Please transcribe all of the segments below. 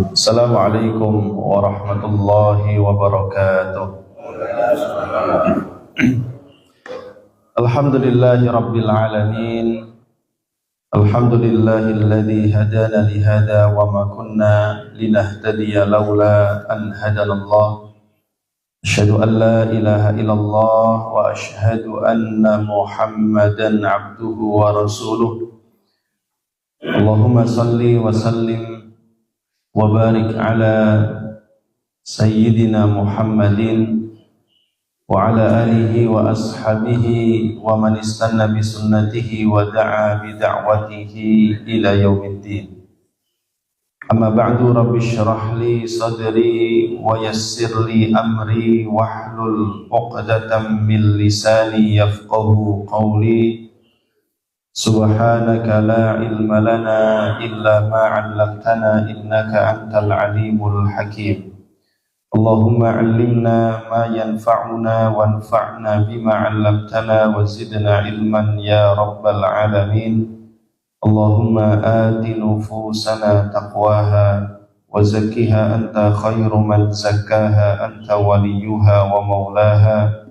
Assalamualaikum warahmatullahi wabarakatuh. Alhamdulillahi rabbil alamin. Alhamdulillahilladzi hadana lihada wa ma kunna linahtadiya laula an hadanallah. Asyhadu an la ilaha illallah wa asyhadu anna Muhammadan abduhu wa rasuluh. Allahumma salli wa sallim wa barik ala sayyidina Muhammadin wa ala alihi wa ashabihi wa man istanna bi sunnatihi wa da'a bi da'watihi ila yaumiddin. Amma ba'du, rabbi shrah li sadri wa yassir li amri wahlul 'uqdatam min lisani yafqahu qawli. Subhanaka la ilma lana illa ma 'allamtana innaka antal alimul hakim. Allahumma 'allimna ma yanfa'una wanfa'na bima 'allamtana wa zidna ilman ya rabbal alamin. Allahumma ati nufusana taqwaha wa zakkiha anta khairu man zakkaha anta waliyuha wa maulaha.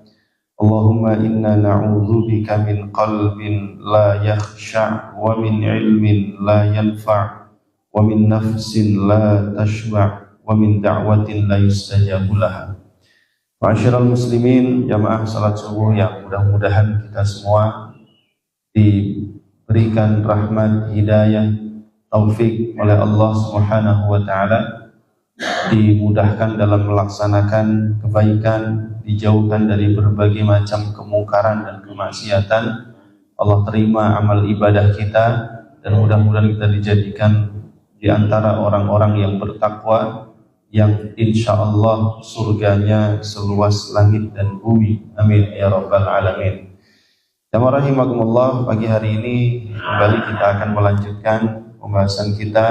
Allahumma inna na'udzubika min qalbin la yakhsha' wa min ilmin la yanfa' wa min nafsin la tashba' wa min da'watin la yustajabu laha. Ma'asyiral muslimin, jamaah salat subuh yang mudah-mudahan kita semua diberikan rahmat, hidayah, taufik oleh Allah Subhanahu wa taala, dimudahkan dalam melaksanakan kebaikan, dijauhkan dari berbagai macam kemungkaran dan kemaksiatan. Allah terima amal ibadah kita dan mudah-mudahan kita dijadikan di antara orang-orang yang bertakwa, yang insya Allah surganya seluas langit dan bumi. Amin ya rabbal alamin. Jamaah rahimakumullah, pagi hari ini kembali kita akan melanjutkan pembahasan kita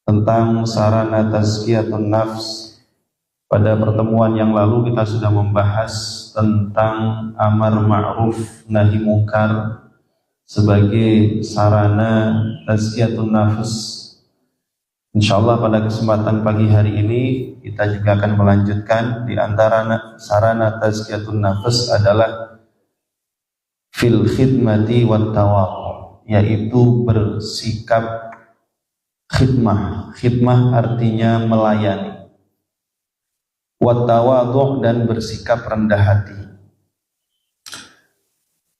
tentang sarana tazkiyatun nafs. Pada pertemuan yang lalu kita sudah membahas tentang amar ma'ruf nahi mungkar sebagai sarana tazkiyatun nafs. Insyaallah pada kesempatan pagi hari ini kita juga akan melanjutkan. Di antara sarana tazkiyatun nafs adalah fil khidmati wat tawadhu, yaitu bersikap khidmah. Khidmah artinya melayani. Wat tawadhu, dan bersikap rendah hati.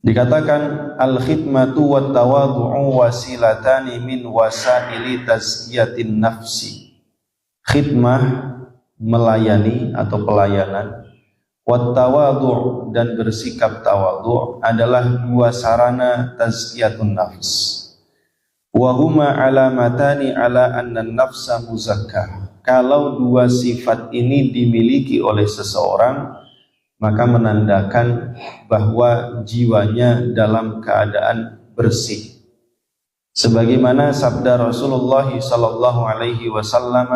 Dikatakan al-khidmatu wat tawadhu wasilatani min wasaili tazkiyatin nafsi. Khidmah, melayani atau pelayanan, wat tawadhu, dan bersikap tawadhu adalah dua sarana tazkiyatun nafs. Wa huma alamatani ala anna nafsa muzakkah. Kalau dua sifat ini dimiliki oleh seseorang, maka menandakan bahwa jiwanya dalam keadaan bersih. Sebagaimana sabda Rasulullah sallallahu alaihi wasallam,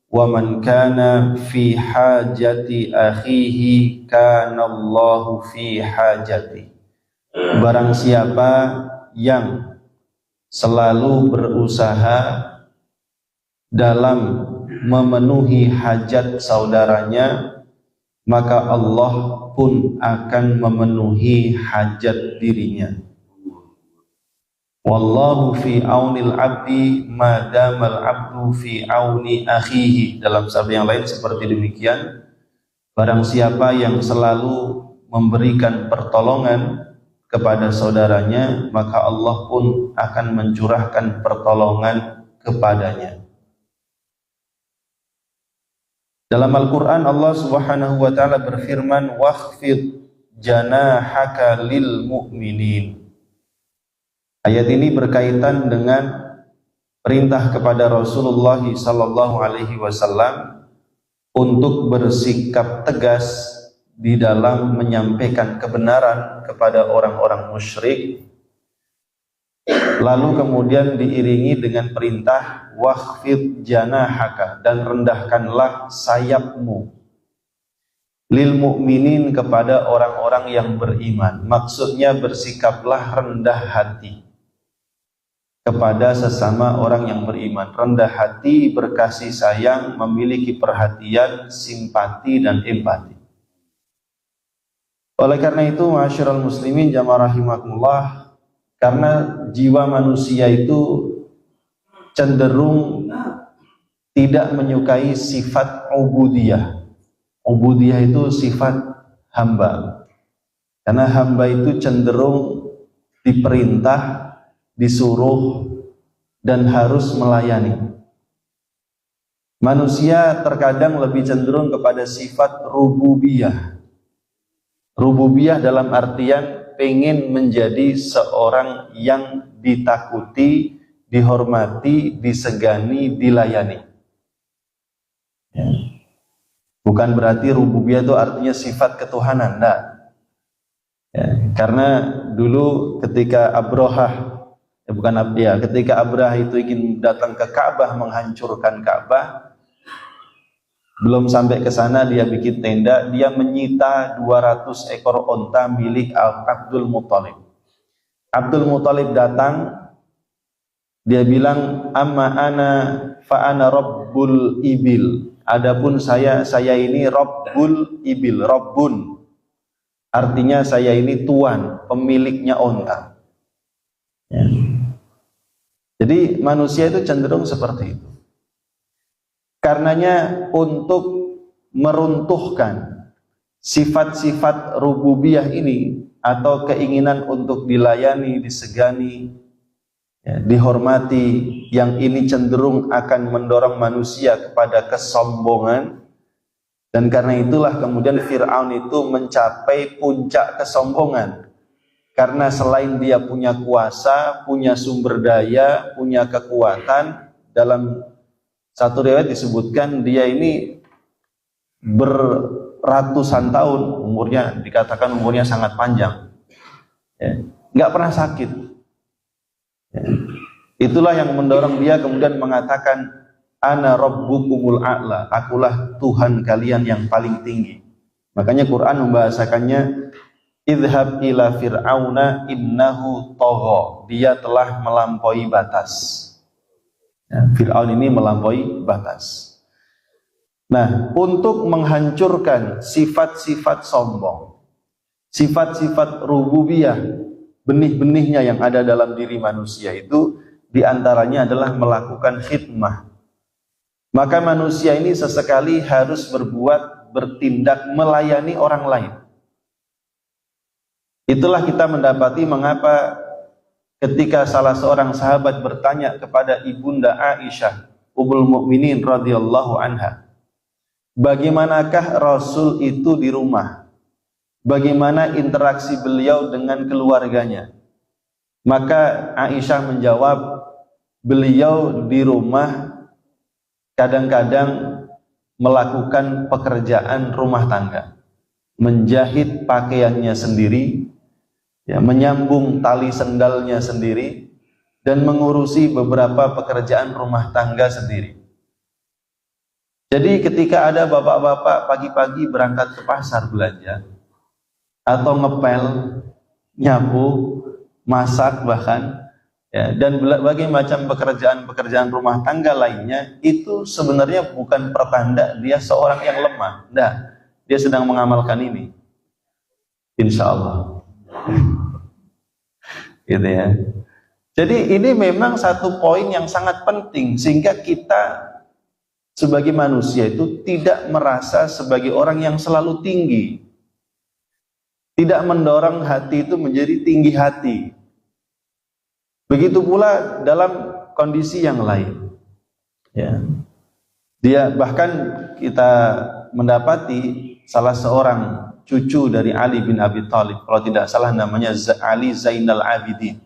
"Wa man kana fi hajati akhihi kana Allahu fi hajati." Barang siapa yang selalu berusaha dalam memenuhi hajat saudaranya, maka Allah pun akan memenuhi hajat dirinya. Wallahu fi aunil abdi madamal abdu fi auni akhihi. Dalam sabda yang lain seperti demikian, barang siapa yang selalu memberikan pertolongan kepada saudaranya, maka Allah pun akan mencurahkan pertolongan kepadanya. Dalam Al-Quran Allah Subhanahu wa ta'ala berfirman, "Wakhfid janahaka lil mu'minin." Ayat ini berkaitan dengan perintah kepada Rasulullah sallallahu alaihi wasallam untuk bersikap tegas di dalam menyampaikan kebenaran kepada orang-orang musyrik. Lalu kemudian diiringi dengan perintah wakhfid janahaka, dan rendahkanlah sayapmu lil mu'minin, kepada orang-orang yang beriman. Maksudnya bersikaplah rendah hati. kepada sesama orang yang beriman. Rendah hati, berkasih sayang, memiliki perhatian, simpati, dan empati. Oleh karena itu, ma'asyiral muslimin jamaah rahimakumullah, karena jiwa manusia itu cenderung tidak menyukai sifat ubudiyah. Ubudiyah itu sifat hamba. Karena hamba itu cenderung diperintah, disuruh, dan harus melayani. Manusia terkadang lebih cenderung kepada sifat rububiyah. Rububiyah dalam artian pengen menjadi seorang yang ditakuti, dihormati, disegani, dilayani. Ya. Bukan berarti rububiyah itu artinya sifat ketuhanan, enggak. Ya, karena dulu ketika ketika Abrahah itu ingin datang ke Ka'bah, menghancurkan Ka'bah, belum sampai ke sana dia bikin tenda, dia menyita 200 ekor onta milik Abdul Muthalib. Abdul Muthalib datang, dia bilang, amma ana fa ana rabbul ibil. Adapun saya ini rabbul ibil, rabbun. Artinya saya ini tuan, pemiliknya onta. Ya. Jadi manusia itu cenderung seperti itu. Karenanya untuk meruntuhkan sifat-sifat rububiyah ini, atau keinginan untuk dilayani, disegani, ya, dihormati, yang ini cenderung akan mendorong manusia kepada kesombongan. Dan karena itulah kemudian Fir'aun itu mencapai puncak kesombongan, karena selain dia punya kuasa, punya sumber daya, punya kekuatan, dalam satu riwayat disebutkan dia ini berratusan tahun umurnya, dikatakan umurnya sangat panjang, ya, nggak pernah sakit. Ya. Itulah yang mendorong dia kemudian mengatakan, ana rabbukumul a'la, akulah Tuhan kalian yang paling tinggi. Makanya Quran membahasakannya, idhab ila fir'auna innahu tagha, dia telah melampaui batas. Ya, Fir'aun ini melampaui batas. Nah, untuk menghancurkan sifat-sifat sombong, sifat-sifat rububiyah, benih-benihnya yang ada dalam diri manusia itu, diantaranya adalah melakukan khidmah. Maka manusia ini sesekali harus bertindak melayani orang lain. Itulah kita mendapati mengapa ketika salah seorang sahabat bertanya kepada ibunda Aisyah Ummul Mukminin radhiyallahu anha, bagaimanakah Rasul itu di rumah? Bagaimana interaksi beliau dengan keluarganya? Maka Aisyah menjawab, beliau di rumah kadang-kadang melakukan pekerjaan rumah tangga, menjahit pakaiannya sendiri, ya, menyambung tali sendalnya sendiri, dan mengurusi beberapa pekerjaan rumah tangga sendiri. Jadi ketika ada bapak-bapak pagi-pagi berangkat ke pasar belanja, atau ngepel, nyapu, masak bahkan, ya, dan berbagai macam pekerjaan rumah tangga lainnya, itu sebenarnya bukan pertanda dia seorang yang lemah. Nah, dia sedang mengamalkan ini, insya Allah. Gitu ya. Jadi ini memang satu poin yang sangat penting, sehingga kita sebagai manusia itu tidak merasa sebagai orang yang selalu tinggi, tidak mendorong hati itu menjadi tinggi hati. Begitu pula dalam kondisi yang lain. Ya. Dia bahkan kita mendapati salah seorang cucu dari Ali bin Abi Thalib, kalau tidak salah namanya Ali Zainal Abidin.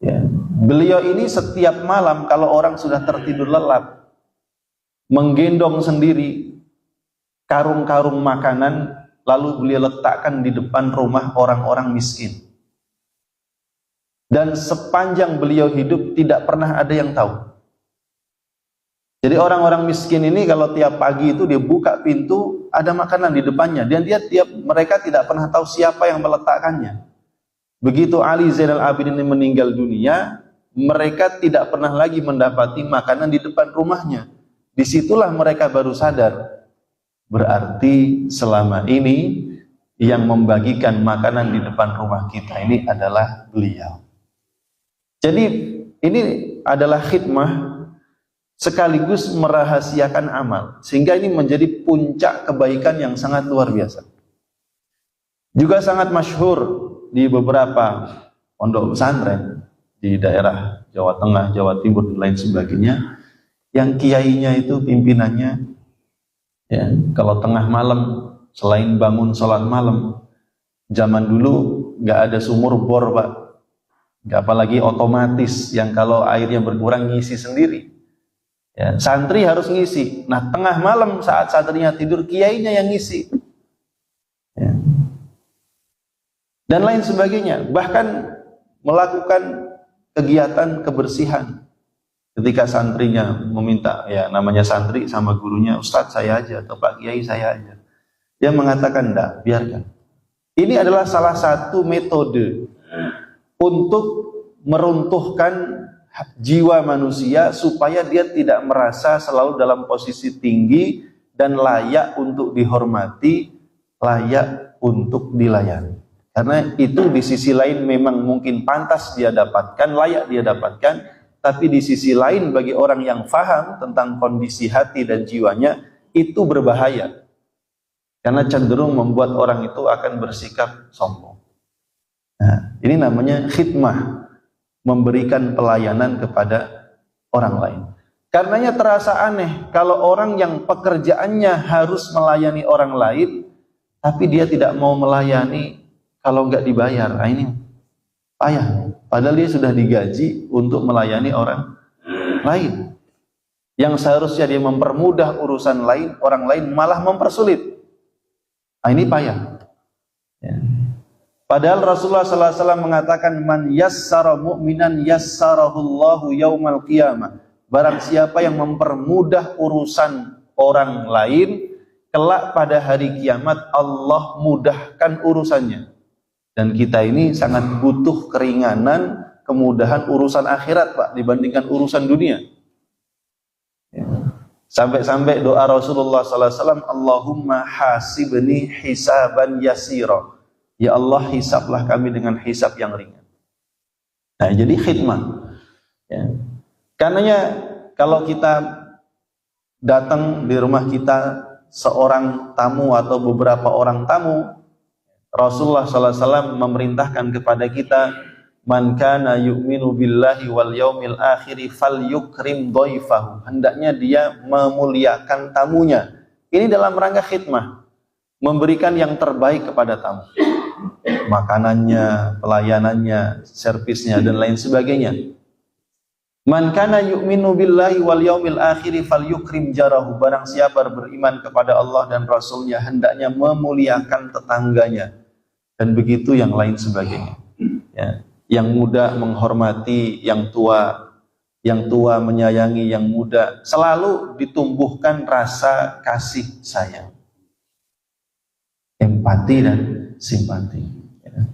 Ya. Beliau ini setiap malam kalau orang sudah tertidur lelap, menggendong sendiri karung-karung makanan, lalu beliau letakkan di depan rumah orang-orang miskin. Dan sepanjang beliau hidup tidak pernah ada yang tahu. Jadi orang-orang miskin ini kalau tiap pagi itu dia buka pintu, ada makanan di depannya, dan mereka tidak pernah tahu siapa yang meletakkannya. Begitu Ali Zainal Abidin ini meninggal dunia, mereka tidak pernah lagi mendapati makanan di depan rumahnya. Disitulah mereka baru sadar, berarti selama ini yang membagikan makanan di depan rumah kita ini adalah beliau. Jadi ini adalah khidmah sekaligus merahasiakan amal, sehingga ini menjadi puncak kebaikan yang sangat luar biasa. Juga sangat masyhur di beberapa pondok pesantren di daerah Jawa Tengah, Jawa Timur dan lain sebagainya, yang kiainya itu pimpinannya, ya, kalau tengah malam selain bangun sholat malam, zaman dulu nggak ada sumur bor, Pak, nggak apalagi otomatis yang kalau airnya berkurang ngisi sendiri. Ya, santri harus ngisi. Nah, tengah malam saat santrinya tidur, kiainya yang ngisi. Ya. Dan lain sebagainya. Bahkan melakukan kegiatan kebersihan. Ketika santrinya meminta, ya namanya santri sama gurunya, Ustadz saya aja atau Pak Kiai saya aja. Dia mengatakan enggak, biarkan. Ini adalah salah satu metode untuk meruntuhkan jiwa manusia supaya dia tidak merasa selalu dalam posisi tinggi dan layak untuk dihormati, layak untuk dilayani. Karena itu di sisi lain memang mungkin pantas dia dapatkan, layak dia dapatkan, tapi di sisi lain bagi orang yang faham tentang kondisi hati dan jiwanya itu berbahaya. Karena cenderung membuat orang itu akan bersikap sombong. Nah, ini namanya khidmah, memberikan pelayanan kepada orang lain. Karenanya terasa aneh kalau orang yang pekerjaannya harus melayani orang lain, tapi dia tidak mau melayani kalau nggak dibayar. Nah, ini payah. Padahal dia sudah digaji untuk melayani orang lain. Yang seharusnya dia mempermudah urusan lain, orang lain malah mempersulit. Nah, ini payah. Ya. Padahal Rasulullah SAW mengatakan, man yassara mu'minan yassarahullahu yaumal qiyamah. Barang siapa yang mempermudah urusan orang lain, kelak pada hari kiamat Allah mudahkan urusannya. Dan kita ini sangat butuh keringanan, kemudahan urusan akhirat, Pak, dibandingkan urusan dunia. Ya. Sampai-sampai doa Rasulullah SAW, Allahumma hasibni hisaban yasira. Ya Allah, hisablah kami dengan hisab yang ringan. Nah, jadi khidmah. Ya. Karenanya kalau kita datang di rumah kita seorang tamu atau beberapa orang tamu, Rasulullah SAW memerintahkan kepada kita, man kana yu'minu billahi wal yaumil akhiri falyukrim dhaifahu. Hendaknya dia memuliakan tamunya. Ini dalam rangka khidmah, memberikan yang terbaik kepada tamu. Makanannya, pelayanannya, servisnya dan lain sebagainya. Man kana yu'minu billahi wal yaumil akhiri falyukrim jarahu. Barang siapa beriman kepada Allah dan Rasulnya, hendaknya memuliakan tetangganya. Dan begitu yang lain sebagainya. Ya. Yang muda menghormati yang tua menyayangi yang muda. Selalu ditumbuhkan rasa kasih sayang, empati dan simpati. Ya.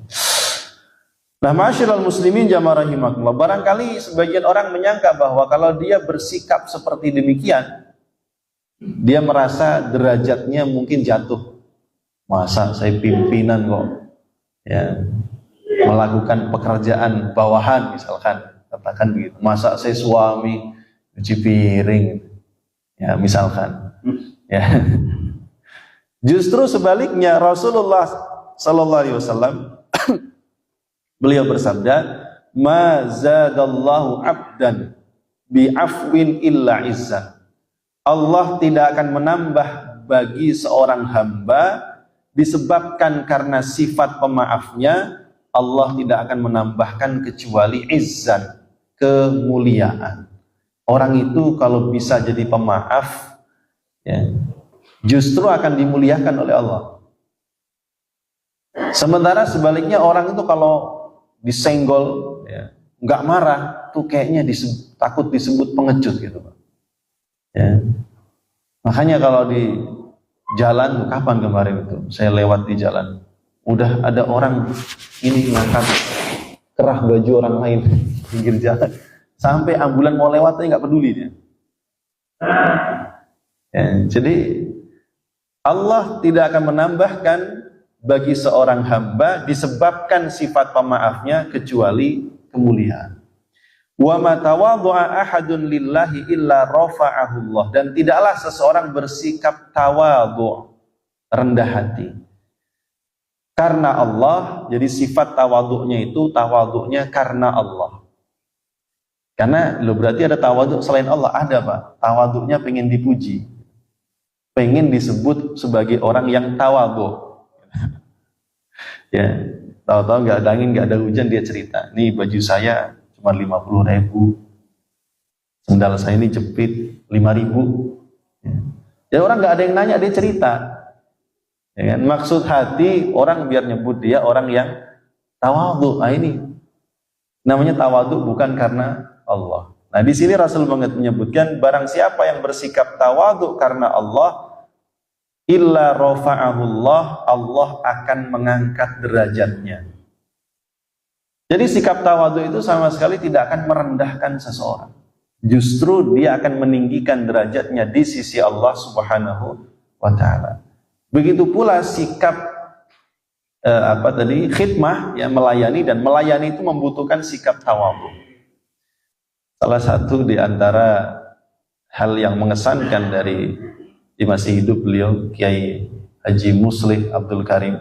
Nah, ma'asyiral muslimin jamaah rahimakumullah, barangkali sebagian orang menyangka bahwa kalau dia bersikap seperti demikian, dia merasa derajatnya mungkin jatuh. Masa saya pimpinan kok, ya, melakukan pekerjaan bawahan misalkan, katakan begitu. Masa saya suami cuci piring, ya misalkan. Ya. Justru sebaliknya, Rasulullah Sallallahu Alaihi Wasallam beliau bersabda, ma zadallahu abdan bi'afwin illa izzan. Allah tidak akan menambah bagi seorang hamba disebabkan karena sifat pemaafnya, Allah tidak akan menambahkan kecuali izzan, kemuliaan. Orang itu kalau bisa jadi pemaaf, ya, justru akan dimuliakan oleh Allah. Sementara sebaliknya orang itu kalau disenggol, ya, nggak marah, tuh kayaknya takut disebut pengecut gitu, Pak. Ya. Makanya kalau di jalan, kapan kemarin itu saya lewat di jalan, udah ada orang ini ngangkat kerah baju orang lain pinggir jalan. Sampai ambulan mau lewat aja nggak peduli dia. Ya, jadi Allah tidak akan menambahkan bagi seorang hamba disebabkan sifat pemaafnya kecuali kemuliaan. Wa ma tawadhu'a ahadun lillahi illa rafa'ahu Allah, dan tidaklah seseorang bersikap tawadhu, rendah hati, karena Allah. Jadi sifat tawadhu'nya itu tawadhu'nya karena Allah. Karena lo berarti ada tawadhu selain Allah, ada Pak. Tawadhu'nya pengen dipuji, pengen disebut sebagai orang yang tawadhu. Ya, tahu-tahu nggak ada angin, nggak ada hujan, dia cerita, nih baju saya cuma 50.000, sendal saya ini jepit 5.000. Ya. Jadi orang nggak ada yang nanya, dia cerita. Ya kan? Maksud hati orang biar nyebut dia orang yang tawadhu. Nah, ini namanya tawadhu bukan karena Allah. Nah, di sini Rasul menyebutkan barang siapa yang bersikap tawadhu karena Allah, illa rafa'ahullah, Allah akan mengangkat derajatnya. Jadi sikap tawadhu itu sama sekali tidak akan merendahkan seseorang. Justru dia akan meninggikan derajatnya di sisi Allah Subhanahu wa taala. Begitu pula sikap khidmah, ya, melayani, dan melayani itu membutuhkan sikap tawadhu. Salah satu di antara hal yang mengesankan dari di masih hidup beliau, Kiai Haji Muslih Abdul Karim,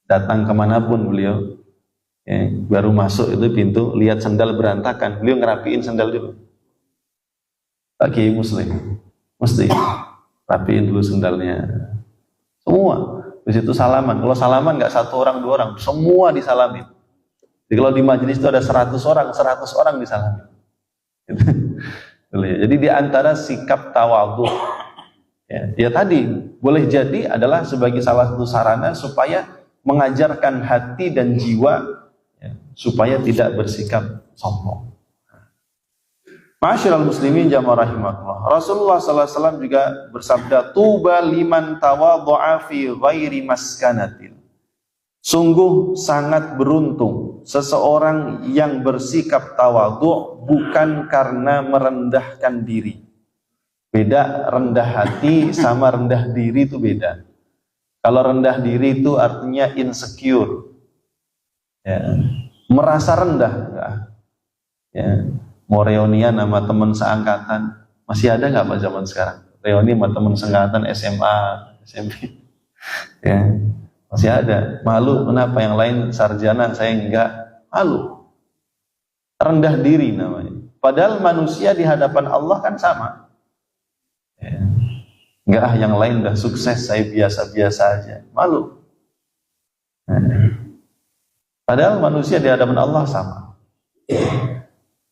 datang kemanapun beliau, ya, baru masuk itu pintu, lihat sandal berantakan, beliau ngerapiin sandal dulu. Pak Kiai Muslih, mesti rapiin dulu sandalnya. Semua. Di situ salaman. Kalau salaman nggak satu orang, dua orang, semua disalamin. Jadi kalau di majelis itu ada 100 orang, 100 orang disalamin. Jadi di antara sikap tawadhu, ya tadi boleh jadi adalah sebagai salah satu sarana supaya mengajarkan hati dan jiwa, ya, supaya tidak bersikap sombong. Ma'asyiral muslimin jamaah rahimakumullah. Rasulullah sallallahu alaihi wasallam juga bersabda, tuba liman tawadhu'a fi ghairi maskanatin. Sungguh sangat beruntung seseorang yang bersikap tawadhu bukan karena merendahkan diri. Beda rendah hati sama rendah diri itu beda. Kalau rendah diri itu artinya insecure, ya, merasa rendah, ya. Mau reunian sama teman seangkatan, masih ada nggak Pak zaman sekarang? Reuni sama teman seangkatan SMA, SMP, ya, masih ada. Malu, kenapa yang lain sarjana, saya enggak? Malu, rendah diri namanya. Padahal manusia di hadapan Allah kan sama. Ya. Enggak, yang lain udah sukses, saya biasa-biasa aja. Malu. Nah. Padahal manusia di hadapan Allah sama.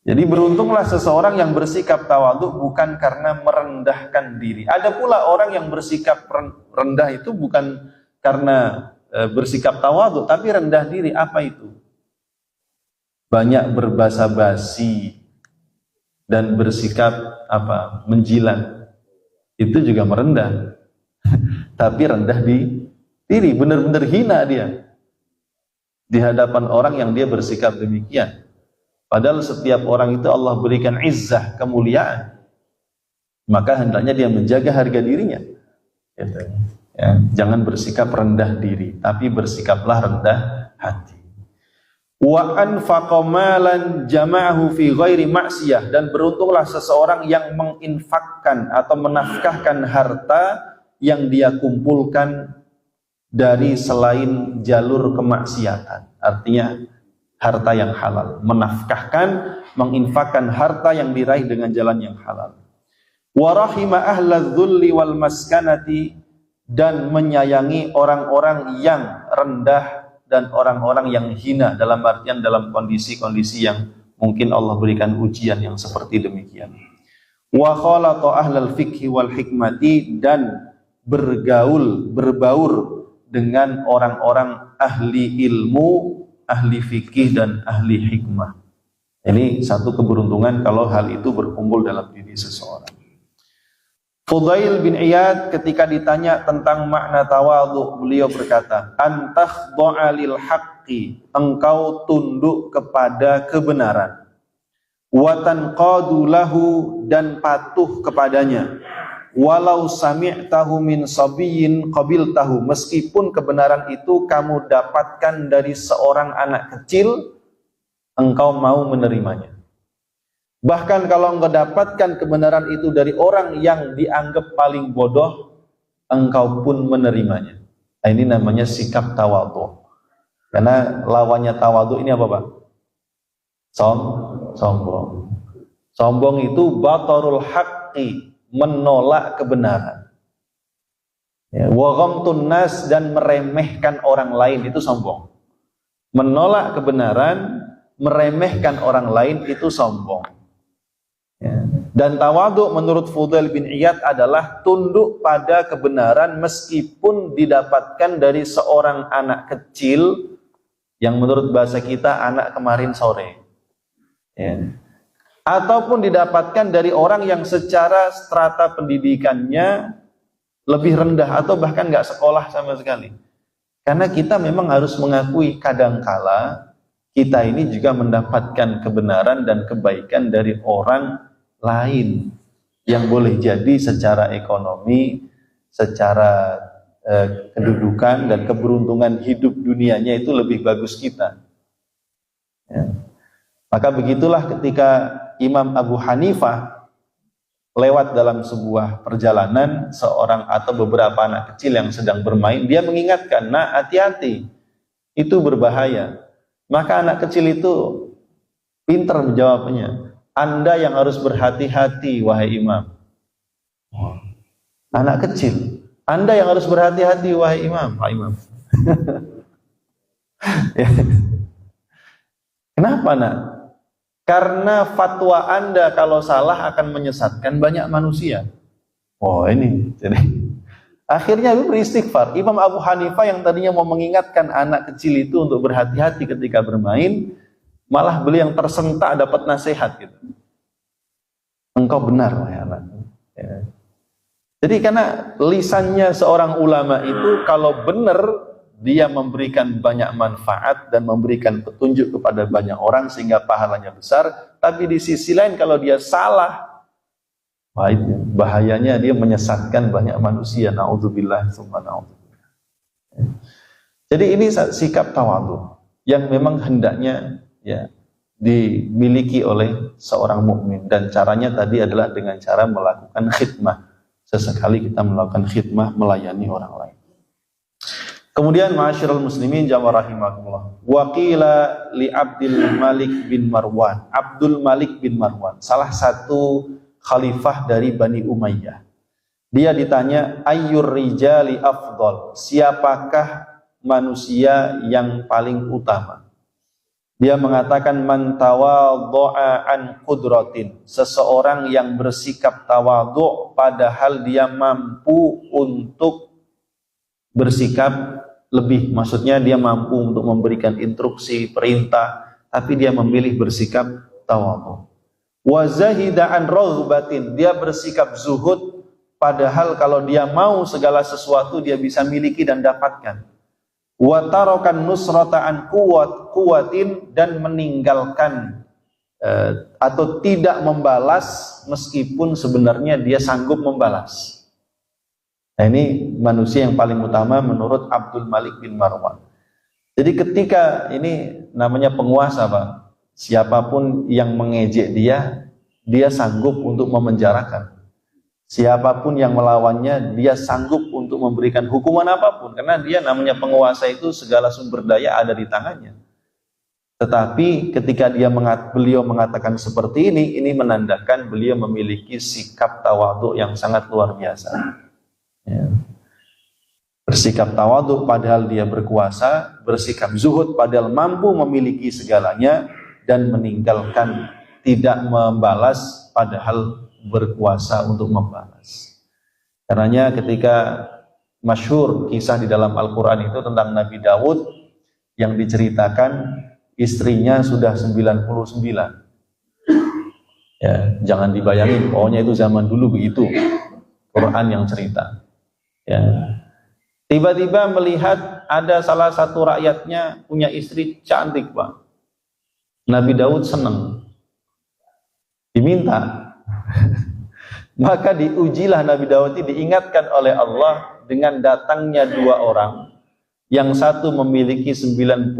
Jadi beruntunglah seseorang yang bersikap tawadhu bukan karena merendahkan diri. Ada pula orang yang bersikap rendah itu bukan karena bersikap tawadhu, tapi rendah diri. Apa itu? Banyak berbasa-basi dan bersikap menjilat. Itu juga merendah. Tapi rendah di diri, benar-benar hina dia di hadapan orang yang dia bersikap demikian. Padahal setiap orang itu Allah berikan izzah, kemuliaan. Maka hendaknya dia menjaga harga dirinya. Ya, jangan bersikap rendah diri, tapi bersikaplah rendah hati. Wa anfaqa malan jama'ahu fi ghairi ma'siyah, dan beruntunglah seseorang yang menginfakkan atau menafkahkan harta yang dia kumpulkan dari selain jalur kemaksiatan. Artinya harta yang halal, menafkahkan, menginfakkan harta yang diraih dengan jalan yang halal. Wa rahima ahlal dhulli wal maskanati, dan menyayangi orang-orang yang rendah dan orang-orang yang hina, dalam artian dalam kondisi-kondisi yang mungkin Allah berikan ujian yang seperti demikian. Wa khalata ahlal fikhi wal hikmati, dan berbaur dengan orang-orang ahli ilmu, ahli fikih, dan ahli hikmah. Ini satu keberuntungan kalau hal itu berkumpul dalam diri seseorang. Fudail bin Iyad ketika ditanya tentang makna tawadhu, beliau berkata, antakhdu'a lil haqqi, engkau tunduk kepada kebenaran. wa tanqadu lahu, dan patuh kepadanya, walau sami'tahu min sabiyyin qabiltahu, meskipun kebenaran itu kamu dapatkan dari seorang anak kecil, engkau mau menerimanya. Bahkan kalau engkau dapatkan kebenaran itu dari orang yang dianggap paling bodoh, engkau pun menerimanya. Nah, ini namanya sikap tawadhu. Karena lawannya tawadhu ini apa, Pak? Sombong. Sombong itu batarul haqqi, menolak kebenaran. Ya, wa ghamtun nas, dan meremehkan orang lain, itu sombong. Menolak kebenaran, meremehkan orang lain, itu sombong. Ya. Dan tawadhu menurut Fudail bin Iyad adalah tunduk pada kebenaran meskipun didapatkan dari seorang anak kecil, yang menurut bahasa kita anak kemarin sore. Ya. Ataupun didapatkan dari orang yang secara strata pendidikannya lebih rendah atau bahkan nggak sekolah sama sekali. Karena kita memang harus mengakui kadangkala kita ini juga mendapatkan kebenaran dan kebaikan dari orang lain yang boleh jadi secara ekonomi, secara kedudukan dan keberuntungan hidup dunianya itu lebih bagus kita. Ya. Maka begitulah ketika Imam Abu Hanifah lewat dalam sebuah perjalanan, seorang atau beberapa anak kecil yang sedang bermain, dia mengingatkan, "Nah, hati-hati, itu berbahaya." Maka anak kecil itu pintar menjawabnya, "Anda yang harus berhati-hati, wahai Imam." Anak kecil, "Anda yang harus berhati-hati, wahai Imam." Pak Imam. Ya. Kenapa, nak? Karena fatwa Anda kalau salah akan menyesatkan banyak manusia. Oh, ini. Jadi akhirnya beristighfar. Imam Abu Hanifah yang tadinya mau mengingatkan anak kecil itu untuk berhati-hati ketika bermain, malah beliau yang tersentak dapat nasihat gitu. Engkau benar, wahai anak. Ya. Jadi karena lisannya seorang ulama itu kalau benar, dia memberikan banyak manfaat dan memberikan petunjuk kepada banyak orang sehingga pahalanya besar. Tapi di sisi lain kalau dia salah, bahayanya dia menyesatkan banyak manusia. Na'udzubillah tsumma na'udzubillah. Jadi ini sikap tawadhu yang memang hendaknya ya dimiliki oleh seorang mukmin, dan caranya tadi adalah dengan cara melakukan khidmah. Sesekali kita melakukan khidmah, melayani orang lain. Kemudian ma'asyiral muslimin jamaah rahimakumullah. Wa qila li Abdul Malik bin Marwan. Abdul Malik bin Marwan, salah satu khalifah dari Bani Umayyah. Dia ditanya, ayyur rijali afdal? Siapakah manusia yang paling utama? Dia mengatakan, man tawadhu'a an qudratin. Seseorang yang bersikap tawadhu padahal dia mampu untuk bersikap lebih, maksudnya dia mampu untuk memberikan instruksi, perintah, tapi dia memilih bersikap tawadhu. Wa zahida an raghbatin, dia bersikap zuhud padahal kalau dia mau segala sesuatu dia bisa miliki dan dapatkan. Wa tarakan nusrata an quwwatin, dan meninggalkan atau tidak membalas meskipun sebenarnya dia sanggup membalas. Nah, ini manusia yang paling utama menurut Abdul Malik bin Marwan. Jadi ketika ini namanya penguasa, Pak, siapapun yang mengejek dia, dia sanggup untuk memenjarakan. Siapapun yang melawannya, dia sanggup untuk memberikan hukuman apapun, karena dia namanya penguasa itu segala sumber daya ada di tangannya. Tetapi ketika beliau mengatakan seperti ini menandakan beliau memiliki sikap tawadhu yang sangat luar biasa. Ya. Bersikap tawadhu padahal dia berkuasa, bersikap zuhud padahal mampu memiliki segalanya, dan meninggalkan tidak membalas padahal berkuasa untuk membalas. Karenanya ketika masyhur kisah di dalam Al-Quran itu tentang Nabi Daud yang diceritakan istrinya sudah 99. Ya, jangan dibayangin, pokoknya itu zaman dulu begitu. Quran yang cerita. Ya. Tiba-tiba melihat ada salah satu rakyatnya punya istri cantik, Pak. Nabi Daud senang. diminta. Maka diujilah Nabi Daud ini, diingatkan oleh Allah dengan datangnya dua orang. Yang satu memiliki 99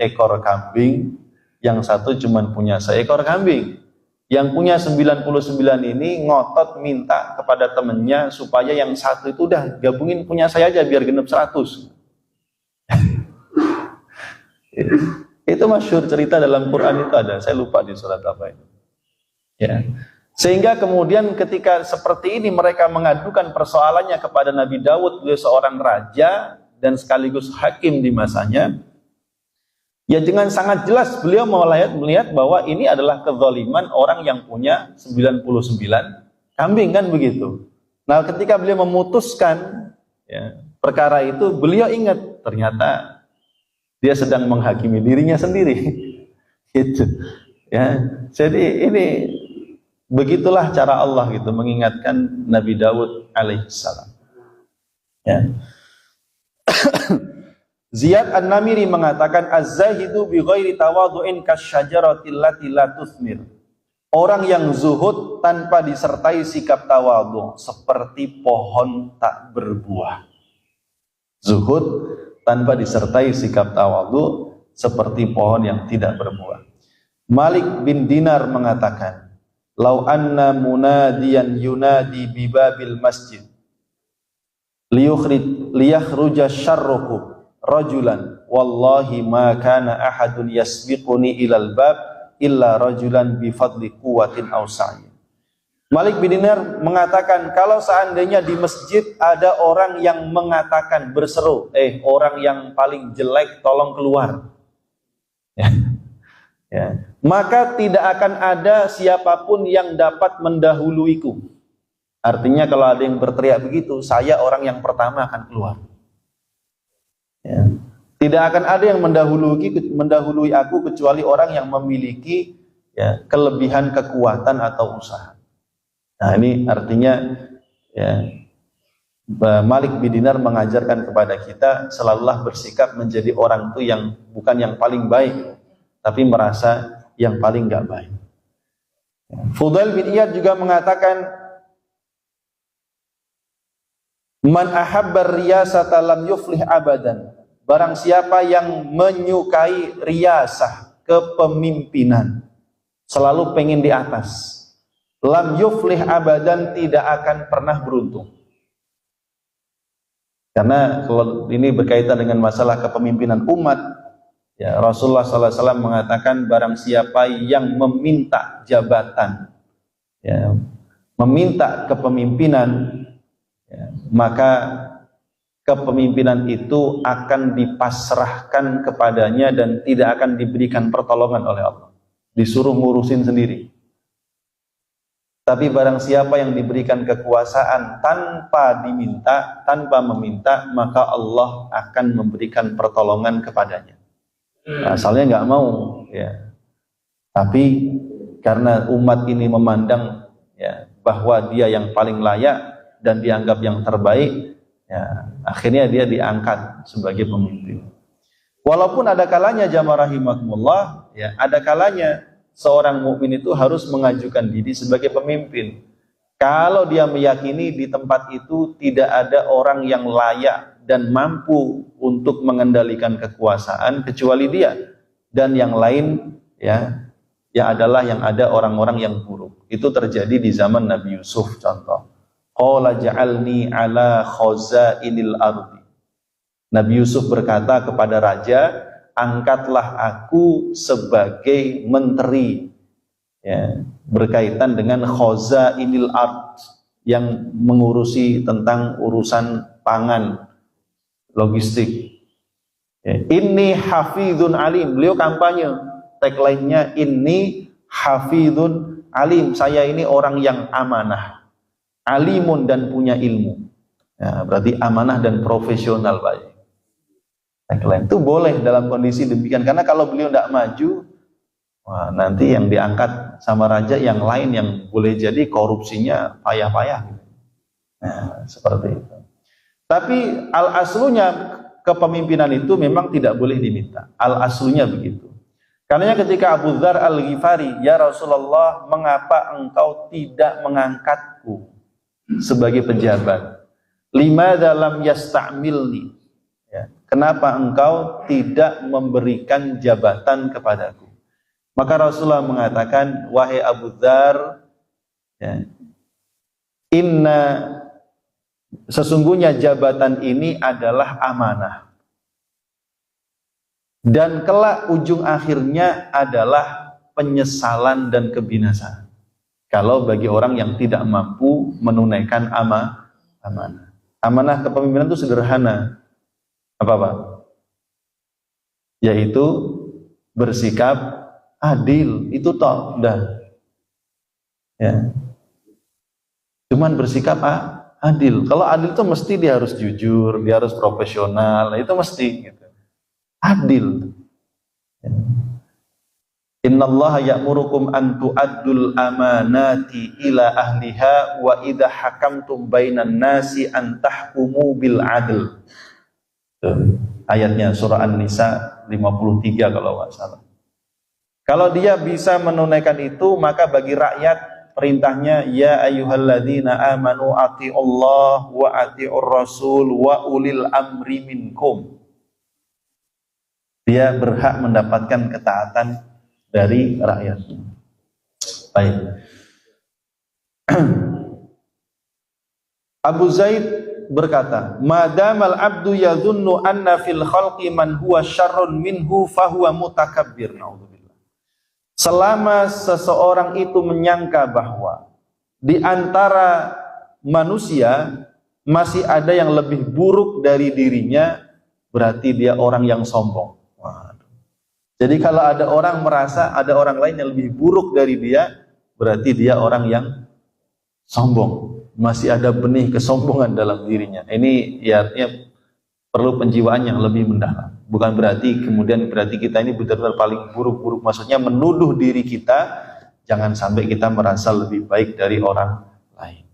ekor kambing, yang satu cuma punya seekor kambing. Yang punya 99 ini ngotot minta kepada temennya supaya yang satu itu udah gabungin punya saya aja biar genep 100. Itu masyhur cerita dalam Quran, itu ada, saya lupa di surat apa itu. Ya. Sehingga kemudian ketika seperti ini mereka mengadukan persoalannya kepada Nabi Daud, beliau seorang raja dan sekaligus hakim di masanya. Ya dengan sangat jelas beliau melihat bahwa ini adalah kezaliman orang yang punya 99 kambing, kan begitu. Nah ketika beliau memutuskan ya, perkara itu, beliau ingat ternyata dia sedang menghakimi dirinya sendiri. Gitu. Ya, jadi ini begitulah cara Allah gitu mengingatkan Nabi Daud alaihissalam. Ya. Ziyad An-Namiri mengatakan az-zahidu bi ghairi tawadhu'in kasyajaratil lati la tuthmir. Orang yang zuhud tanpa disertai sikap tawadhu seperti pohon tak berbuah. Zuhud tanpa disertai sikap tawadhu seperti pohon yang tidak berbuah. Malik bin Dinar mengatakan, "Lau anna munadiyan yunadi bi babil masjid liyakhruja syarrukum rajulan wallahi ma kana ahadun yasbiquni ilal bab illa rajulan bi fadli quwwatin aw sa'in." Malik bin Dinar mengatakan, kalau seandainya di masjid ada orang yang mengatakan berseru, orang yang paling jelek tolong keluar. Ya. Ya. Maka tidak akan ada siapapun yang dapat mendahuluiku. Artinya kalau ada yang berteriak begitu, saya orang yang pertama akan keluar. Ya. Tidak akan ada yang mendahului aku kecuali orang yang memiliki ya, kelebihan kekuatan atau usaha. Nah ini artinya ya, Malik bin Dinar mengajarkan kepada kita selalulah bersikap menjadi orang itu yang bukan yang paling baik, tapi merasa yang paling gak baik. Fudail bin Iyad juga mengatakan, man ahabbar riyasata lam yuflih abadan. Barang siapa yang menyukai riyasah, kepemimpinan, selalu pengen di atas, lam yuflih abadan, tidak akan pernah beruntung. Karena kalau ini berkaitan dengan masalah kepemimpinan umat, ya, Rasulullah SAW mengatakan barang siapa yang meminta jabatan, ya, meminta kepemimpinan, ya, maka kepemimpinan itu akan dipasrahkan kepadanya dan tidak akan diberikan pertolongan oleh Allah, disuruh ngurusin sendiri. Tapi barang siapa yang diberikan kekuasaan tanpa diminta, tanpa meminta, maka Allah akan memberikan pertolongan kepadanya. Asalnya nggak mau, ya. Tapi karena umat ini memandang ya, bahwa dia yang paling layak dan dianggap yang terbaik, ya, akhirnya dia diangkat sebagai pemimpin. Walaupun ada kalanya jamaah rahimakumullah, ya, ada kalanya seorang mukmin itu harus mengajukan diri sebagai pemimpin. Kalau dia meyakini di tempat itu tidak ada orang yang layak dan mampu untuk mengendalikan kekuasaan kecuali dia, dan yang lain ya adalah yang ada orang-orang yang buruk. Itu terjadi di zaman Nabi Yusuf contoh. Qala ja'alni ala khazainil ardi. Nabi Yusuf berkata kepada raja, angkatlah aku sebagai menteri ya, berkaitan dengan khazainil ard, yang mengurusi tentang urusan pangan, logistik. Ya, inni hafidhun alim. Beliau kampanye, tagline-nya inni hafidhun alim. Saya ini orang yang amanah, alimun dan punya ilmu. Ya, berarti amanah dan profesional, Pak. Tagline itu boleh dalam kondisi demikian, karena kalau beliau tidak maju, wah, nanti yang diangkat sama raja yang lain yang boleh jadi korupsinya payah-payah. Nah, seperti itu. Tapi al-aslunya kepemimpinan itu memang tidak boleh diminta. Al-aslunya begitu. Karena ketika Abu Dzar Al-Ghifari, "Ya Rasulullah, mengapa engkau tidak mengangkatku sebagai pejabat? Limadza lam yasta'milni?" Ya, kenapa engkau tidak memberikan jabatan kepadaku? Maka Rasulullah mengatakan, "Wahai Abu Dzar, ya, sesungguhnya jabatan ini adalah amanah. Dan kelak ujung akhirnya adalah penyesalan dan kebinasaan. Kalau bagi orang yang tidak mampu menunaikan amanah. Amanah kepemimpinan itu sederhana. Apa Pak? Yaitu bersikap adil. Itu toh, udah. Ya. Cuman bersikap adil. Kalau adil itu mesti dia harus jujur, dia harus profesional. Itu mesti gitu. Adil. Innallaha ya'murukum an tu'addul amanati ila ahliha wa idza hakamtum bainan nasi an tahkumu bil adl. Ayatnya surah An-Nisa 53 kalau nggak salah. Kalau dia bisa menunaikan itu, maka bagi rakyat perintahnya, ya ayyuhalladzina amanu atiullah wa atiur rasul wa ulil amri minkum. Dia berhak mendapatkan ketaatan dari rakyat. Baik. Abu Zaid berkata, "Madamal abdu yadhunnu anna fil khalqi man huwa syarrun minhu fahuwa mutakabbir." Naudzubillah. Selama seseorang itu menyangka bahwa di antara manusia masih ada yang lebih buruk dari dirinya, berarti dia orang yang sombong. Jadi kalau ada orang merasa ada orang lain yang lebih buruk dari dia, berarti dia orang yang sombong. Masih ada benih kesombongan dalam dirinya. Ini ya perlu penjiwaan yang lebih mendalam. Bukan berarti kemudian kita ini benar-benar paling buruk-buruk. Maksudnya menuduh diri kita, jangan sampai kita merasa lebih baik dari orang lain.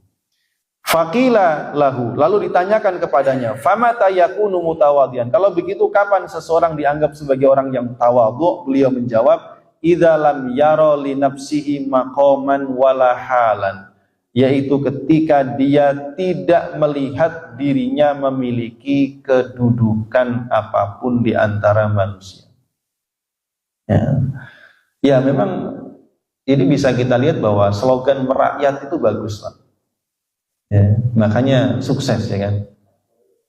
Faqila lahu, lalu ditanyakan kepadanya, famata yakunu mutawadian. Kalau begitu kapan seseorang dianggap sebagai orang yang tawadhu? Beliau menjawab, idza lam yara li nafsihi maqaman wala halan, yaitu ketika dia tidak melihat dirinya memiliki kedudukan apapun di antara manusia. Ya memang ini bisa kita lihat bahwa slogan merakyat itu bagus Pak. Ya, makanya sukses ya kan.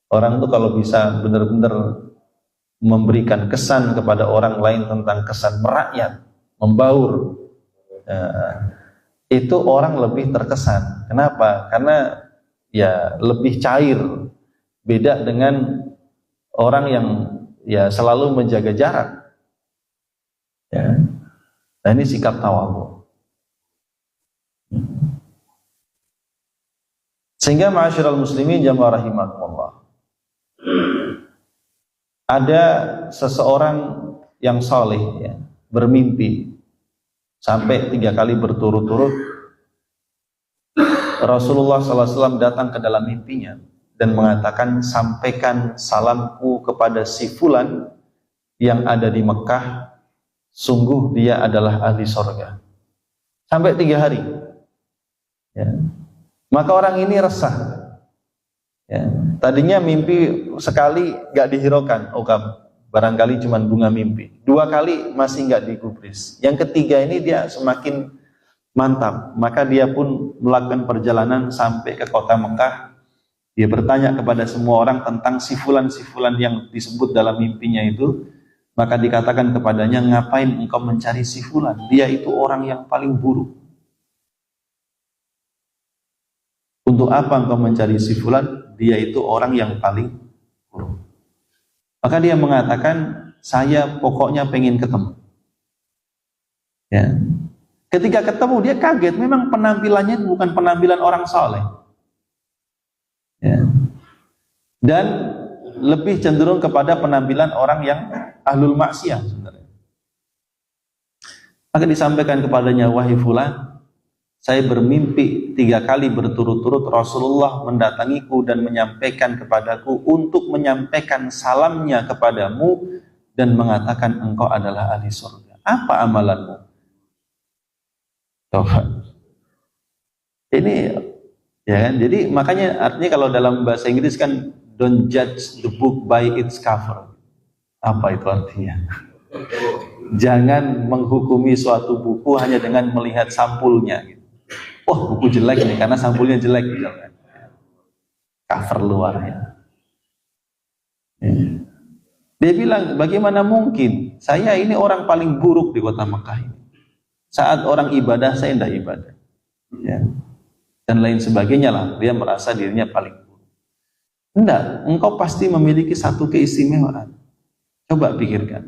Orang tuh kalau bisa benar-benar memberikan kesan kepada orang lain tentang kesan merakyat, membaur, itu orang lebih terkesan. Kenapa? Karena ya lebih cair. Beda dengan orang yang ya selalu menjaga jarak. Ya. Nah ini sikap tawadhu. Sehingga ma'asyiral muslimin jamaah rahimakumullah, ada seseorang yang saleh ya, bermimpi sampai 3 kali berturut-turut Rasulullah SAW datang ke dalam mimpinya dan mengatakan, sampaikan salamku kepada si fulan yang ada di Mekah, sungguh dia adalah ahli surga. Sampai 3 hari ya. Maka orang ini resah ya. Tadinya mimpi sekali gak dihiraukan, barangkali cuma bunga mimpi. 2 kali masih gak digubris. Yang ketiga ini dia semakin mantap. Maka dia pun melakukan perjalanan sampai ke kota Mekah. Dia bertanya kepada semua orang tentang si fulan yang disebut dalam mimpinya itu. Maka dikatakan kepadanya, ngapain engkau mencari si fulan? Dia itu orang yang paling buruk. Untuk apa engkau mencari si fulan? Dia itu orang yang paling buruk. Maka dia mengatakan, saya pokoknya pengen ketemu. Ya. Ketika ketemu dia kaget, memang penampilannya bukan penampilan orang saleh. Ya. Dan lebih cenderung kepada penampilan orang yang ahlul maksiyah sebenarnya. Maka disampaikan kepadanya, wahai fulan, saya bermimpi 3 kali berturut-turut Rasulullah mendatangiku dan menyampaikan kepadaku untuk menyampaikan salamnya kepadamu dan mengatakan engkau adalah ahli surga. Apa amalanmu? Coba. Ini ya kan? Jadi makanya artinya kalau dalam bahasa Inggris kan don't judge the book by its cover. Apa itu artinya? Jangan menghukumi suatu buku hanya dengan melihat sampulnya. Oh, buku jelek nih karena sampulnya jelek misalkan. Cover luarnya. Dia bilang, bagaimana mungkin saya ini orang paling buruk di kota Mekah ini. Saat orang ibadah saya tidak ibadah. Ya. Dan lain sebagainya lah, dia merasa dirinya paling buruk. Enggak, engkau pasti memiliki satu keistimewaan. Coba pikirkan.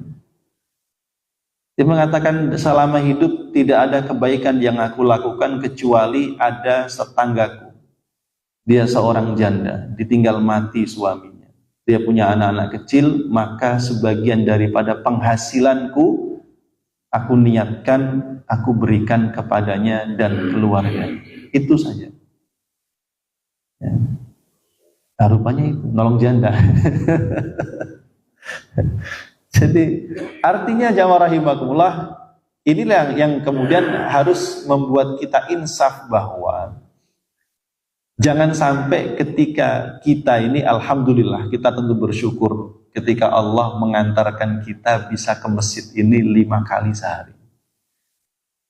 Dia mengatakan selama hidup tidak ada kebaikan yang aku lakukan kecuali ada tetanggaku. Dia seorang janda, ditinggal mati suaminya. Dia punya anak-anak kecil, maka sebagian daripada penghasilanku aku niatkan, aku berikan kepadanya dan keluarganya. Itu saja. Ya. Nah, rupanya itu nolong janda. Jadi artinya jamaah rahimakumullah, inilah yang kemudian harus membuat kita insaf bahwa jangan sampai ketika kita ini, alhamdulillah kita tentu bersyukur ketika Allah mengantarkan kita bisa ke masjid ini 5 kali sehari.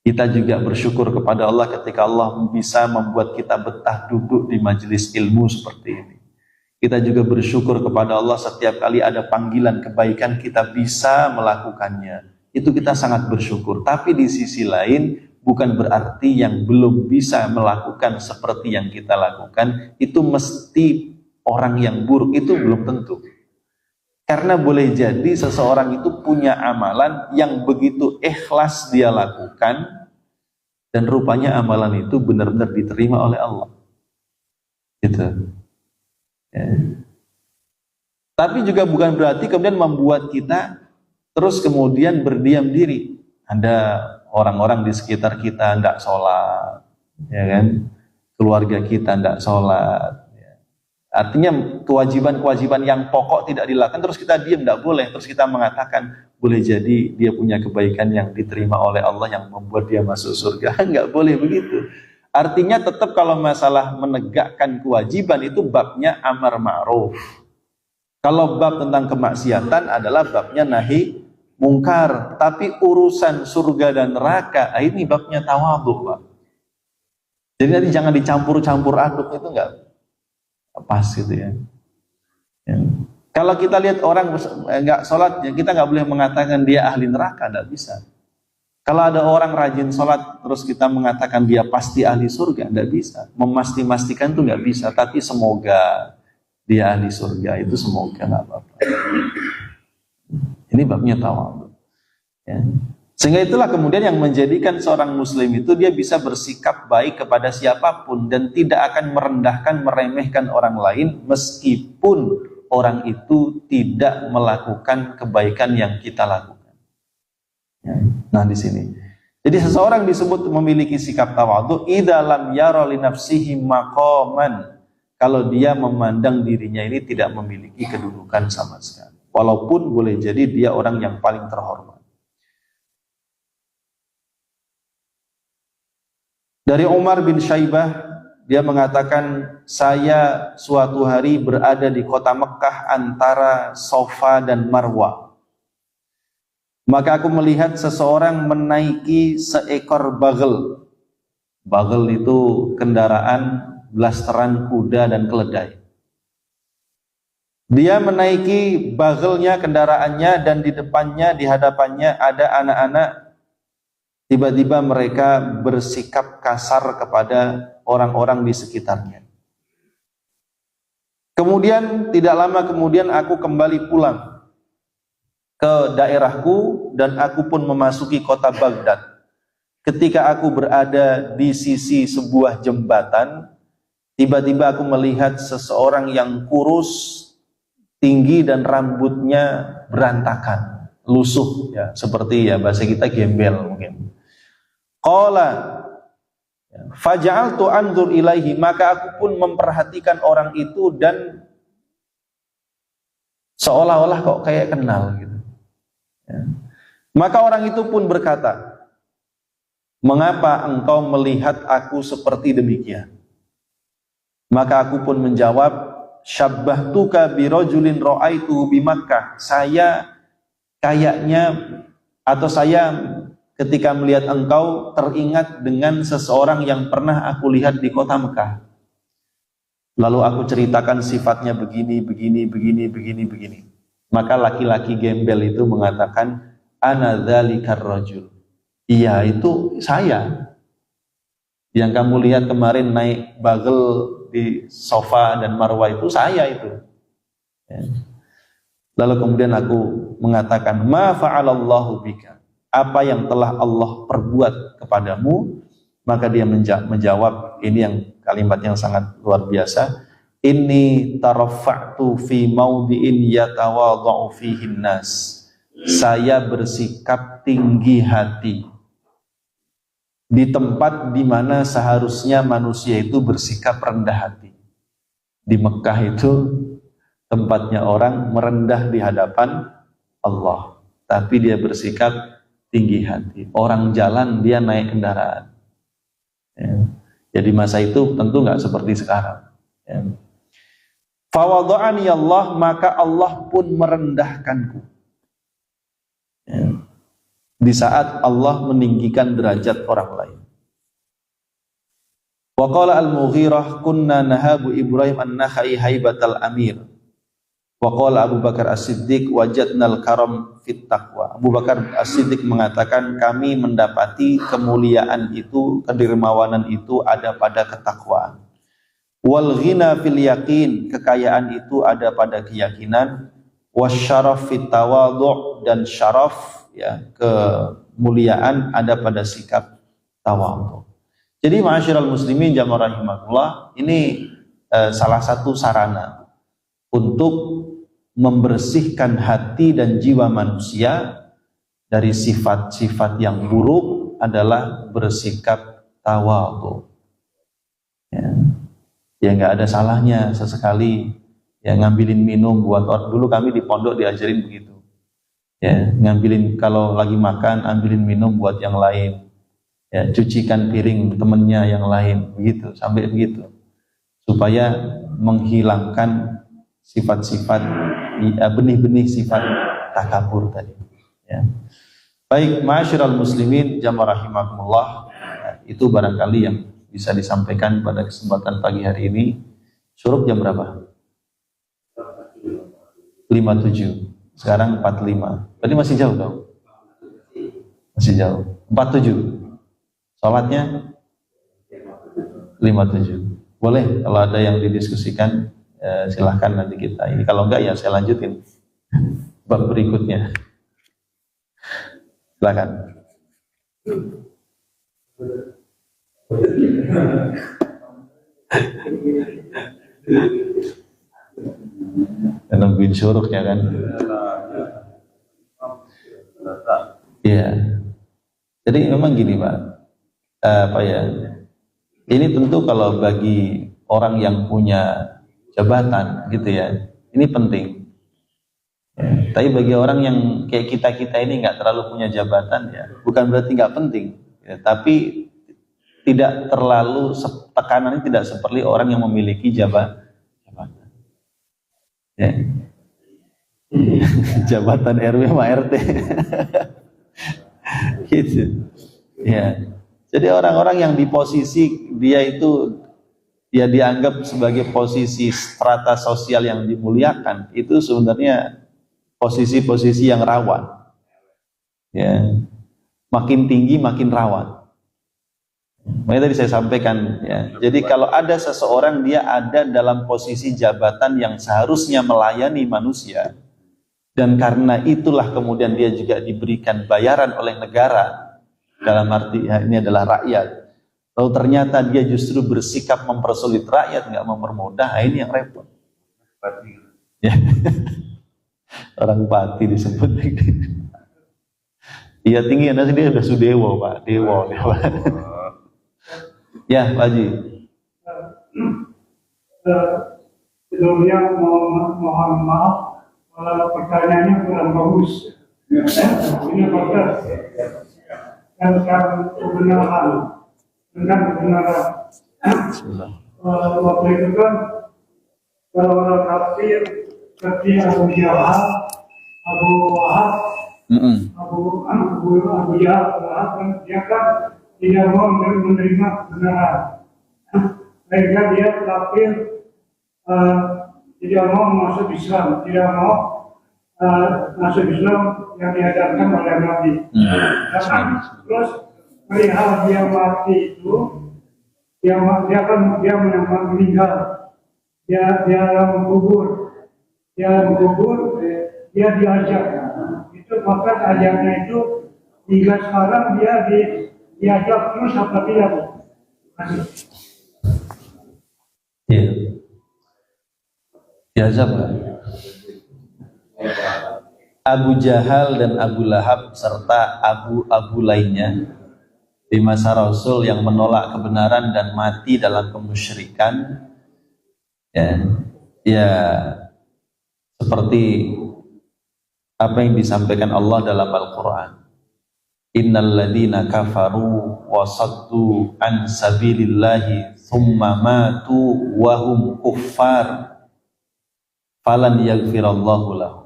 Kita juga bersyukur kepada Allah ketika Allah bisa membuat kita betah duduk di majelis ilmu seperti ini. Kita juga bersyukur kepada Allah setiap kali ada panggilan kebaikan kita bisa melakukannya. Itu kita sangat bersyukur. Tapi di sisi lain bukan berarti yang belum bisa melakukan seperti yang kita lakukan itu mesti orang yang buruk, itu belum tentu. Karena boleh jadi seseorang itu punya amalan yang begitu ikhlas dia lakukan dan rupanya amalan itu benar-benar diterima oleh Allah. Gitu. Ya. Tapi juga bukan berarti kemudian membuat kita terus kemudian berdiam diri. Ada orang-orang di sekitar kita tidak sholat, ya kan? Keluarga kita tidak sholat. Ya. Artinya kewajiban-kewajiban yang pokok tidak dilakukan, terus kita diam, tidak boleh. Terus kita mengatakan boleh jadi dia punya kebaikan yang diterima oleh Allah yang membuat dia masuk surga. Nggak boleh begitu. Artinya tetap kalau masalah menegakkan kewajiban itu babnya amar ma'ruf. Kalau bab tentang kemaksiatan adalah babnya nahi mungkar. Tapi urusan surga dan neraka ini babnya tawadhu, Pak. Jadi nanti jangan dicampur-campur aduk, itu enggak pas gitu ya. Ya. Kalau kita lihat orang enggak sholat, ya kita enggak boleh mengatakan dia ahli neraka, enggak bisa. Kalau ada orang rajin sholat terus kita mengatakan dia pasti ahli surga, tidak bisa. Memastikan itu nggak bisa. Tapi semoga dia ahli surga, itu semoga, nggak apa-apa. Ini babnya tawadhu. Ya. Sehingga itulah kemudian yang menjadikan seorang muslim itu dia bisa bersikap baik kepada siapapun dan tidak akan merendahkan, meremehkan orang lain meskipun orang itu tidak melakukan kebaikan yang kita lakukan. Ya. Nah di sini, jadi seseorang disebut memiliki sikap tawadhu idza lam yara li nafsihi maqaman, kalau dia memandang dirinya ini tidak memiliki kedudukan sama sekali, walaupun boleh jadi dia orang yang paling terhormat. Dari Umar bin Syaibah, dia mengatakan, saya suatu hari berada di kota Mekah antara Safa dan Marwah. Maka aku melihat seseorang menaiki seekor bagel. Bagel itu kendaraan blasteran kuda dan keledai. Dia menaiki bagelnya, kendaraannya, dan di depannya, di hadapannya ada anak-anak. Tiba-tiba mereka bersikap kasar kepada orang-orang di sekitarnya. Kemudian tidak lama kemudian aku kembali pulang ke daerahku dan aku pun memasuki kota Baghdad. Ketika aku berada di sisi sebuah jembatan, tiba-tiba aku melihat seseorang yang kurus, tinggi dan rambutnya berantakan, lusuh ya, seperti ya bahasa kita gembel mungkin. Qala faja'altu anzur ilaihi, maka aku pun memperhatikan orang itu dan seolah-olah kok kayak kenal gitu. Ya. Maka orang itu pun berkata, mengapa engkau melihat aku seperti demikian? Maka aku pun menjawab, syabbahtuka birajulin ra'aituhu bi Makkah. Saya kayaknya, atau saya ketika melihat engkau teringat dengan seseorang yang pernah aku lihat di kota Mekah. Lalu aku ceritakan sifatnya begini. Maka laki-laki gembel itu mengatakan, ana dzalikar rajul. Iya, itu saya. Yang kamu lihat kemarin naik bagel di sofa dan marwah itu saya itu. Ya. Lalu kemudian aku mengatakan, ma fa'alallahu bika. Apa yang telah Allah perbuat kepadamu? Maka dia menjawab, ini yang kalimat yang sangat luar biasa. Inni tarafa'tu fi maudi'in yatawadha'u fihi nas. Saya bersikap tinggi hati di tempat di mana seharusnya manusia itu bersikap rendah hati. Di Mekah itu tempatnya orang merendah di hadapan Allah, tapi dia bersikap tinggi hati. Orang jalan dia naik kendaraan. Ya. Jadi masa itu tentu nggak seperti sekarang. Ya. Fawadha'ani Allah, maka Allah pun merendahkanku. Ya. Di saat Allah meninggikan derajat orang lain. Wa qala al-Mughirah kunna nahabu Ibrahim an-Nakhai haibatal amir. Wa qala Abu Bakar As-Siddiq wajadnal karam fit taqwa. Abu Bakar As-Siddiq mengatakan kami mendapati kemuliaan itu, kedermawanan itu ada pada ketakwaan. Wal ghina fil yaqin, kekayaan itu ada pada keyakinan. Wasyaraf fit tawadhu, dan syaraf, ya, kemuliaan ada pada sikap tawadhu. Jadi ma'asyiral muslimin jamaah rahimakumullah, ini salah satu sarana untuk membersihkan hati dan jiwa manusia dari sifat-sifat yang buruk adalah bersikap tawadhu. Ya nggak ada salahnya sesekali ya ngambilin minum buat orang. Dulu kami di pondok diajarin begitu. Ya, ngambilin kalau lagi makan ambilin minum buat yang lain. Ya, cucikan piring temennya yang lain, begitu, sampai begitu. Supaya menghilangkan sifat-sifat benih-benih sifat takabur tadi. Ya. Baik, ma'asyiral muslimin jamaah rahimakumullah, itu barangkali yang bisa disampaikan pada kesempatan pagi hari ini. Syuruk jam berapa? 57. Sekarang 45. Berarti masih jauh dong? Masih jauh. 47. Sholatnya 57. Boleh kalau ada yang didiskusikan, silahkan nanti kita ini. Kalau enggak ya saya lanjutin bab berikutnya. Silakan. Nungguin syuruknya kan. Iya. Jadi memang gini Pak, ini tentu kalau bagi orang yang punya jabatan gitu ya, ini penting. Ya, tapi bagi orang yang kayak kita ini nggak terlalu punya jabatan ya, bukan berarti nggak penting. Ya, tapi tidak terlalu tekanannya tidak seperti orang yang memiliki jabatan. Ya. Jabatan RW sama RT. Gitu. Ya. Jadi orang-orang yang di posisi dia itu dia dianggap sebagai posisi strata sosial yang dimuliakan, itu sebenarnya posisi-posisi yang rawan. Ya. Makin tinggi makin rawan. Makanya tadi saya sampaikan ya. Jadi kalau ada seseorang dia ada dalam posisi jabatan yang seharusnya melayani manusia, dan karena itulah kemudian dia juga diberikan bayaran oleh negara, dalam arti ya, ini adalah rakyat. Lalu ternyata dia justru bersikap mempersulit rakyat, nggak mempermudah, ini yang repot. Ya. Orang pati disebut. Iya tinggi, nanti dia sudah sudewo Pak, dewa. Ya, Pak Haji. Sebelumnya mohon maaf kalau pertanyaannya kurang bagus. Ini proses tentang kebenaran, tentang kebenaran. Waktu itu kan orang kafir seperti Abu Jahal, Abu Wahab, Abu Jahal, kan dia kan tidak mau menerima kebenaran. Sehingga dia kafir, tidak mau masuk Islam, tidak mau masuk Islam yang diajarkan oleh Nabi. Terus melihat dia mati itu, dia meninggal, dia mengkubur, dia diajak. Itu maka ajaknya itu hingga sekarang dia diajak terus apa tidak? Iya. Diajak nggak? Abu Jahal dan Abu Lahab serta abu-abu lainnya di masa Rasul yang menolak kebenaran dan mati dalam kemusyrikan, ya seperti apa yang disampaikan Allah dalam Al-Quran. Innal ladina kafaru wa saddu an sabilillahi thumma matu wa hum kuffar falan yaghfirallahu lahum.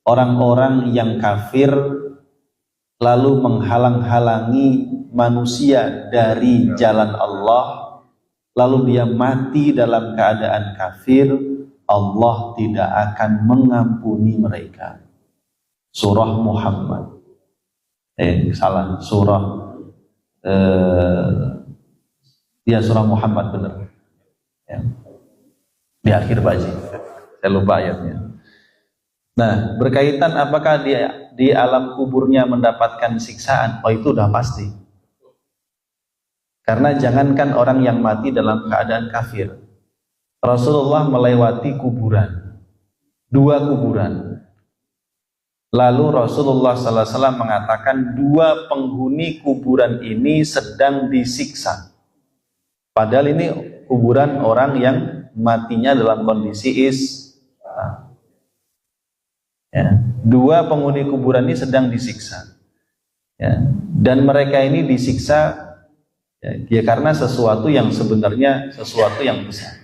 Orang-orang yang kafir lalu menghalang-halangi manusia dari jalan Allah, lalu dia mati dalam keadaan kafir, Allah tidak akan mengampuni mereka. Surah Muhammad. Surah Muhammad benar. Ya. Di akhir Pak Haji. Saya lupa ayatnya. Nah, berkaitan apakah dia di alam kuburnya mendapatkan siksaan? Oh, itu udah pasti. Karena jangankan orang yang mati dalam keadaan kafir, Rasulullah melewati kuburan, 2 kuburan. Lalu Rasulullah SAW mengatakan 2 penghuni kuburan ini sedang disiksa. Padahal ini kuburan orang yang matinya dalam kondisi Islam. Ya, 2 penghuni kuburan ini sedang disiksa, ya, dan mereka ini disiksa ya karena sesuatu yang sebenarnya sesuatu yang besar.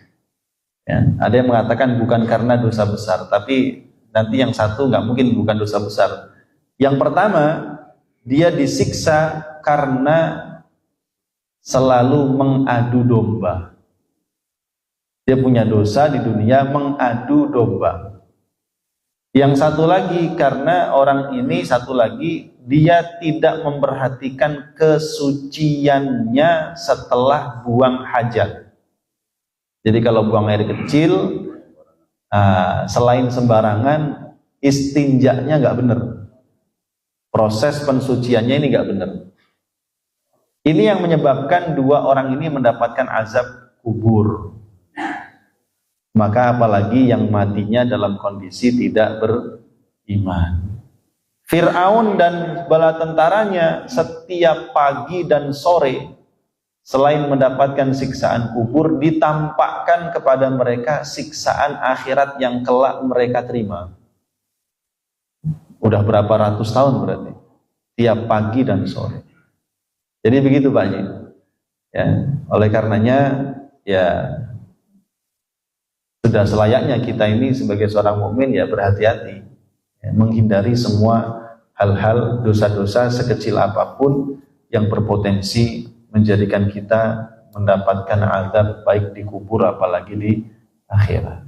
Ya, ada yang mengatakan bukan karena dosa besar, tapi nanti yang satu nggak mungkin bukan dosa besar. Yang pertama, dia disiksa karena selalu mengadu domba. Dia punya dosa di dunia mengadu domba. Yang satu lagi karena orang ini dia tidak memperhatikan kesuciannya setelah buang hajat. Jadi kalau buang air kecil, selain sembarangan, istinjaknya nggak benar. Proses pensuciannya ini nggak benar. Ini yang menyebabkan 2 orang ini mendapatkan azab kubur. Maka apalagi yang matinya dalam kondisi tidak beriman. Fir'aun dan bala tentaranya setiap pagi dan sore selain mendapatkan siksaan kubur, ditampakkan kepada mereka siksaan akhirat yang kelak mereka terima. Udah berapa ratus tahun berarti, tiap pagi dan sore. Jadi begitu Pak Haji. Ya, oleh karenanya ya sudah selayaknya kita ini sebagai seorang mukmin ya berhati-hati, ya, menghindari semua hal-hal dosa-dosa sekecil apapun yang berpotensi menjadikan kita mendapatkan azab baik di kubur apalagi di akhirat.